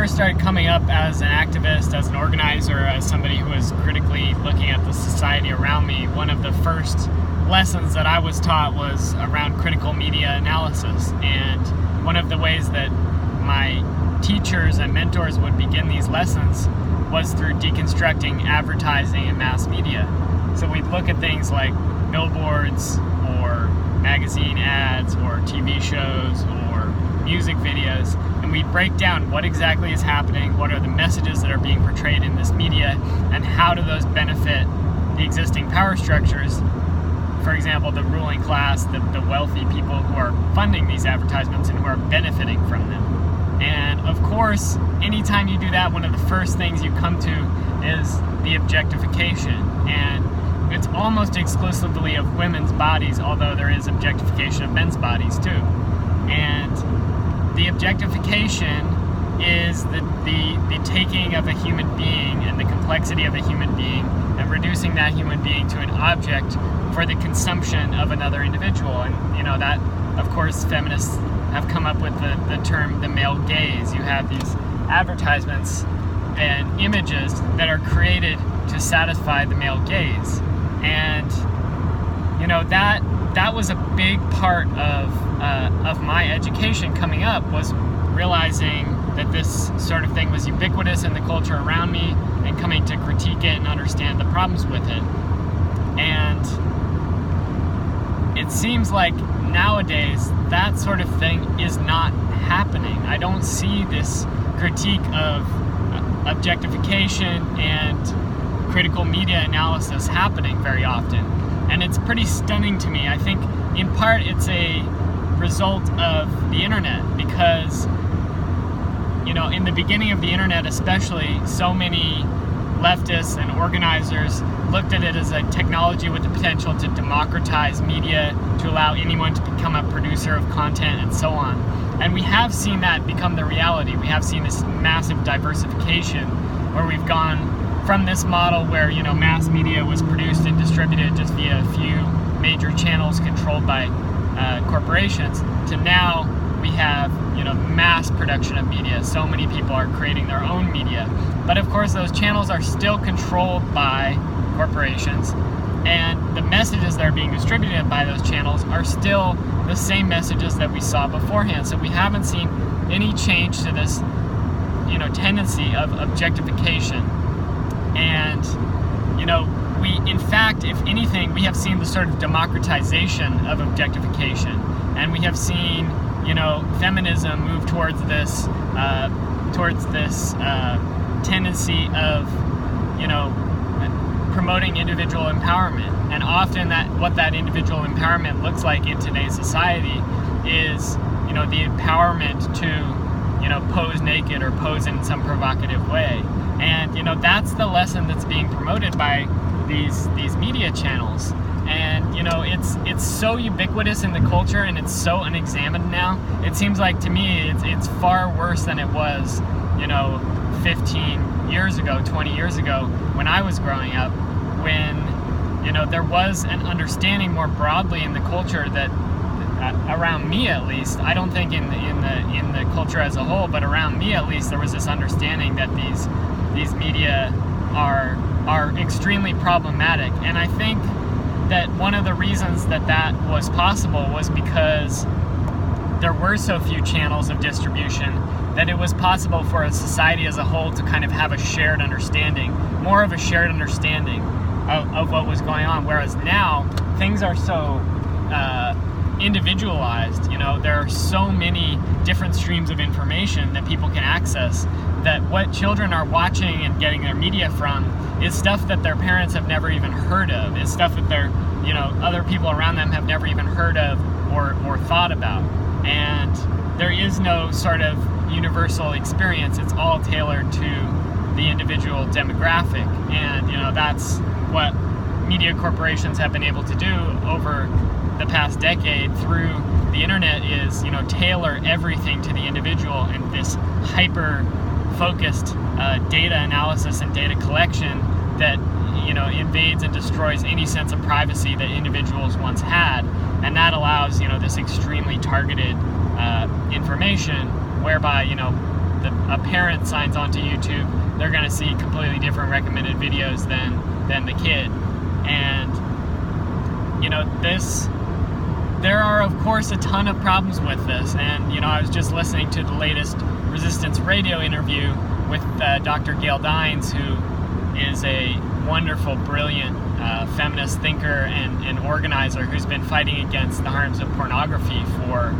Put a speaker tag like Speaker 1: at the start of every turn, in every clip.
Speaker 1: first started coming up as an activist, as an organizer, as somebody who was critically looking at the society around me, one of the first lessons that I was taught was around critical media analysis. And one of the ways that my teachers and mentors would begin these lessons was through deconstructing advertising and mass media. So we'd look at things like billboards or magazine ads or TV shows or music videos, and we'd break down what exactly is happening, what are the messages that are being portrayed in this media, and how do those benefit the existing power structures. For example, the ruling class, the wealthy people who are funding these advertisements and who are benefiting from them. And of course, anytime you do that, one of the first things you come to is the objectification. And it's almost exclusively of women's bodies, although there is objectification of men's bodies too. And the objectification is the taking of a human being and the complexity of a human being and reducing that human being to an object for the consumption of another individual. And that, of course, feminists have come up with the term the male gaze. You have these advertisements and images that are created to satisfy the male gaze. And that was a big part of my education coming up, was realizing that this sort of thing was ubiquitous in the culture around me and coming to critique it and understand the problems with it. And it seems like nowadays that sort of thing is not happening. I don't see this critique of objectification and critical media analysis happening very often. And it's pretty stunning to me. I think in part it's a result of the internet, because in the beginning of the internet especially, so many leftists and organizers looked at it as a technology with the potential to democratize media, to allow anyone to become a producer of content and so on. And we have seen that become the reality. We have seen this massive diversification where we've gone from this model where mass media was produced and distributed just via a few major channels controlled by corporations, to now we have mass production of media. So many people are creating their own media, but of course those channels are still controlled by corporations, and the messages that are being distributed by those channels are still the same messages that we saw beforehand. So we haven't seen any change to this tendency of objectification. And we, in fact, if anything, we have seen the sort of democratization of objectification, and we have seen feminism move towards this tendency of promoting individual empowerment. And often what that individual empowerment looks like in today's society is the empowerment to pose naked or pose in some provocative way. And that's the lesson that's being promoted by these media channels. And it's so ubiquitous in the culture, and it's so unexamined now. It seems like to me it's far worse than it was 15 years ago, 20 years ago, when I was growing up, when there was an understanding more broadly in the culture that around me at least, I don't think in the culture as a whole, but around me at least, there was this understanding that these media are extremely problematic. And I think that one of the reasons that was possible was because there were so few channels of distribution that it was possible for a society as a whole to kind of have a shared understanding, more of a shared understanding of what was going on. Whereas now, things are so individualized. There are so many different streams of information that people can access, that what children are watching and getting their media from is stuff that their parents have never even heard of. It's stuff that their other people around them have never even heard of or thought about. And there is no sort of universal experience. It's all tailored to the individual demographic. And that's what media corporations have been able to do over the past decade through the internet, is tailor everything to the individual, and this hyper focused data analysis and data collection that invades and destroys any sense of privacy that individuals once had. And that allows this extremely targeted information, whereby a parent signs onto YouTube, they're going to see completely different recommended videos than the kid. And there are of course a ton of problems with this. And I was just listening to the latest Resistance Radio interview with Dr. Gail Dines, who is a wonderful, brilliant feminist thinker and organizer who's been fighting against the harms of pornography for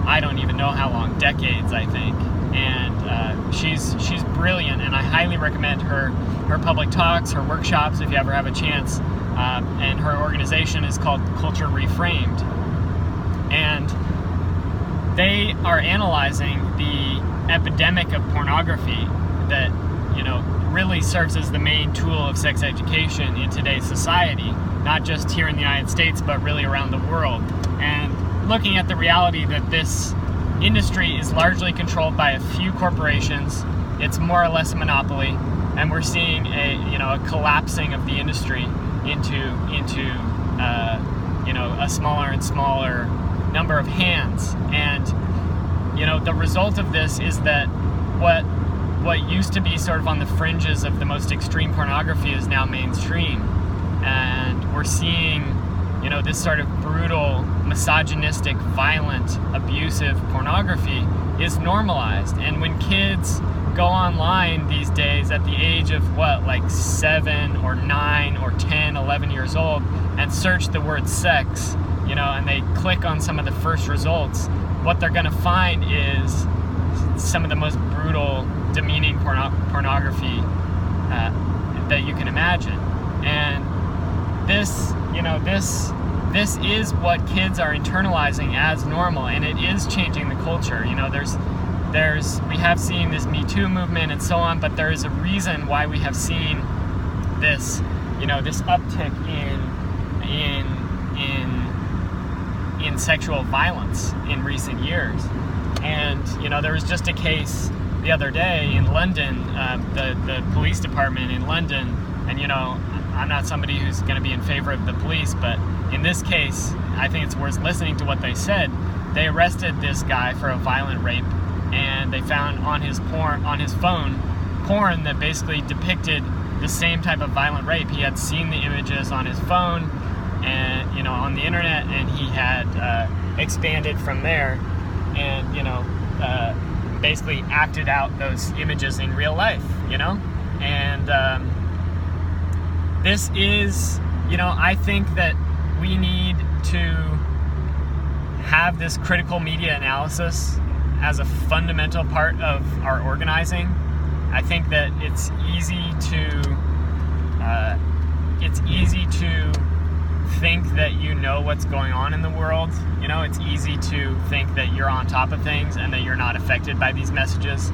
Speaker 1: I don't even know how long, decades, I think. And she's brilliant, and I highly recommend her public talks, her workshops, if you ever have a chance. And her organization is called Culture ReFramed. And they are analyzing the epidemic of pornography that, really serves as the main tool of sex education in today's society, not just here in the United States, but really around the world. And looking at the reality that this industry is largely controlled by a few corporations, it's more or less a monopoly, and we're seeing a collapsing of the industry into a smaller and smaller number of hands. And the result of this is that what used to be sort of on the fringes of the most extreme pornography is now mainstream, and we're seeing this sort of brutal, misogynistic, violent, abusive pornography is normalized. And when kids go online these days at the age of 7 or 9 or 10, 11 years old, and search the word sex, and they click on some of the first results, what they're going to find is some of the most brutal, demeaning pornography that you can imagine. And this is what kids are internalizing as normal, and it is changing the culture. We have seen this Me Too movement and so on, but there is a reason why we have seen this uptick in sexual violence in recent years. And there was just a case the other day in London, the police department in London, and I'm not somebody who's going to be in favor of the police, but in this case, I think it's worth listening to what they said. They arrested this guy for a violent rape, and they found on his phone porn that basically depicted the same type of violent rape. He had seen the images on his phone and on the internet, and he had expanded from there and basically acted out those images in real life. And this is I think that we need to have this critical media analysis as a fundamental part of our organizing. I think that it's easy to think that what's going on in the world. It's easy to think that you're on top of things and that you're not affected by these messages.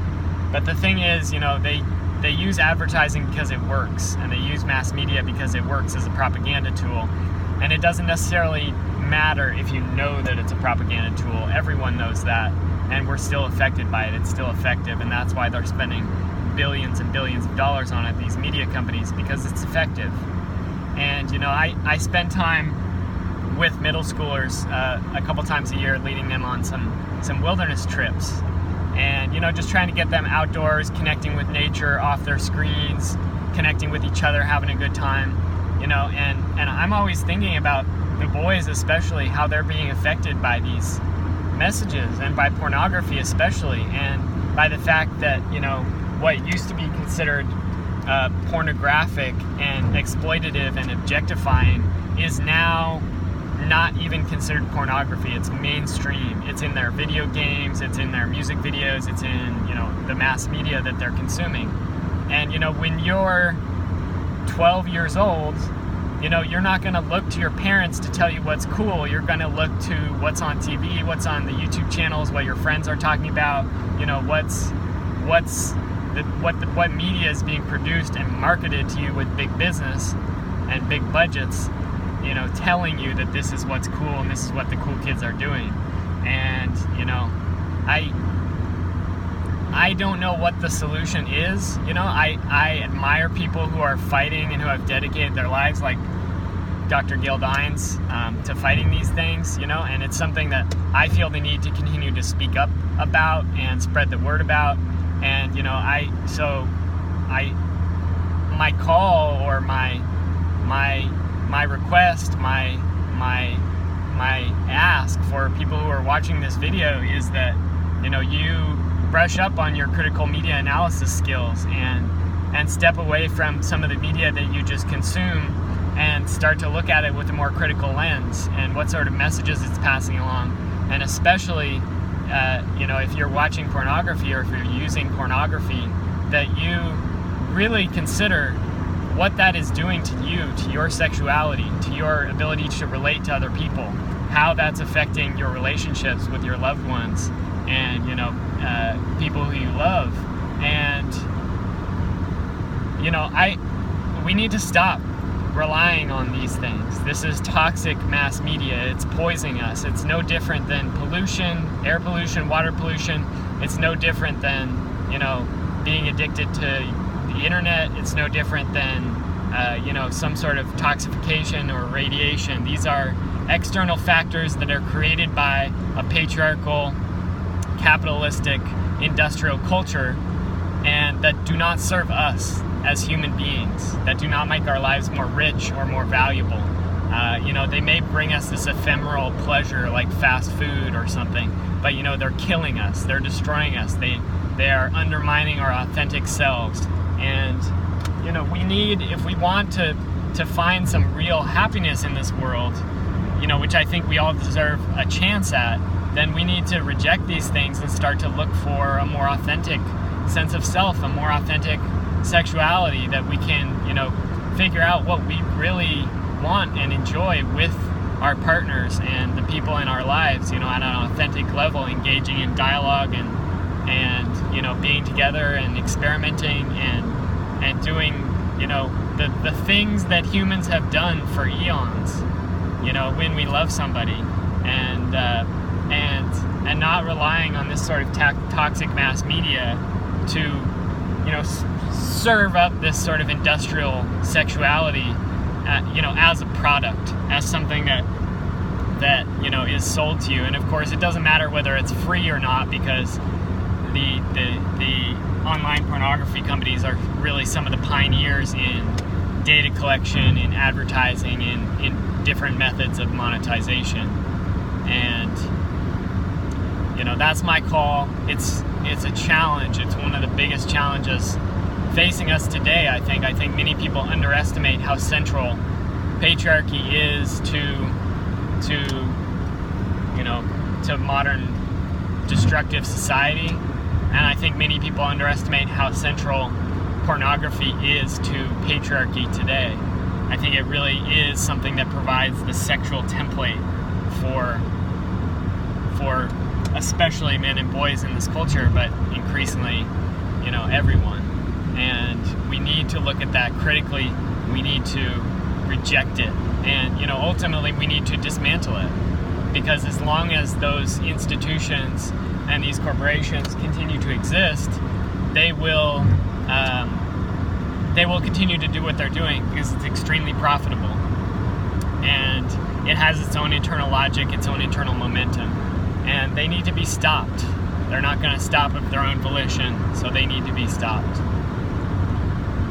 Speaker 1: But the thing is, they use advertising because it works, and they use mass media because it works as a propaganda tool. And it doesn't necessarily matter if you know that it's a propaganda tool. Everyone knows that, and we're still affected by it. It's still effective, and that's why they're spending billions and billions of dollars on it, these media companies, because it's effective. And I spend time with middle schoolers a couple times a year, leading them on some wilderness trips, and just trying to get them outdoors, connecting with nature, off their screens, connecting with each other, having a good time. And I'm always thinking about the boys, especially, how they're being affected by these messages, and by pornography especially, and by the fact that what used to be considered pornographic and exploitative and objectifying is now not even considered pornography. It's mainstream. It's in their video games, it's in their music videos, it's in the mass media that they're consuming. And when you're 12 years old, you're not going to look to your parents to tell you what's cool. You're going to look to what's on TV, what's on the YouTube channels, what your friends are talking about, what media is being produced and marketed to you with big business and big budgets, telling you that this is what's cool and this is what the cool kids are doing. And I don't know what the solution is. I admire people who are fighting and who have dedicated their lives, like Dr. Gail Dines, to fighting these things, and it's something that I feel the need to continue to speak up about and spread the word about. And my call or my request, my ask for people who are watching this video is that you brush up on your critical media analysis skills and step away from some of the media that you just consume and start to look at it with a more critical lens and what sort of messages it's passing along. And especially if you're watching pornography or if you're using pornography, that you really consider what that is doing to you, to your sexuality, to your ability to relate to other people, how that's affecting your relationships with your loved ones and people who you love. And we need to stop relying on these things. This is toxic mass media. It's poisoning us. It's no different than pollution, air pollution, water pollution. It's no different than being addicted to the internet. It's no different than some sort of toxification or radiation. These are external factors that are created by a patriarchal, capitalistic, industrial culture, and that do not serve us as human beings, that do not make our lives more rich or more valuable. They may bring us this ephemeral pleasure like fast food or something, but they're killing us, they're destroying us, they are undermining our authentic selves. And we need, if we want to find some real happiness in this world, which I think we all deserve a chance at, then we need to reject these things and start to look for a more authentic sense of self, a more authentic sexuality, that we can, figure out what we really want and enjoy with our partners and the people in our lives, at an authentic level, engaging in dialogue and being together and experimenting and doing, the things that humans have done for eons, when we love somebody, and not relying on this sort of toxic mass media to, serve up this sort of industrial sexuality, as a product, as something that is sold to you. And of course, it doesn't matter whether it's free or not, because the online pornography companies are really some of the pioneers in data collection, in advertising, in different methods of monetization. And that's my call. It's a challenge. It's one of the biggest challenges facing us today. I think many people underestimate how central patriarchy is to modern destructive society. And I think many people underestimate how central pornography is to patriarchy today. I think it really is something that provides the sexual template for especially men and boys in this culture, but increasingly, everyone. And we need to look at that critically. We need to reject it. And, ultimately we need to dismantle it. Because as long as those institutions and these corporations continue to exist, they will continue to do what they're doing, because it's extremely profitable. And it has its own internal logic, its own internal momentum. And they need to be stopped. They're not going to stop of their own volition, so they need to be stopped.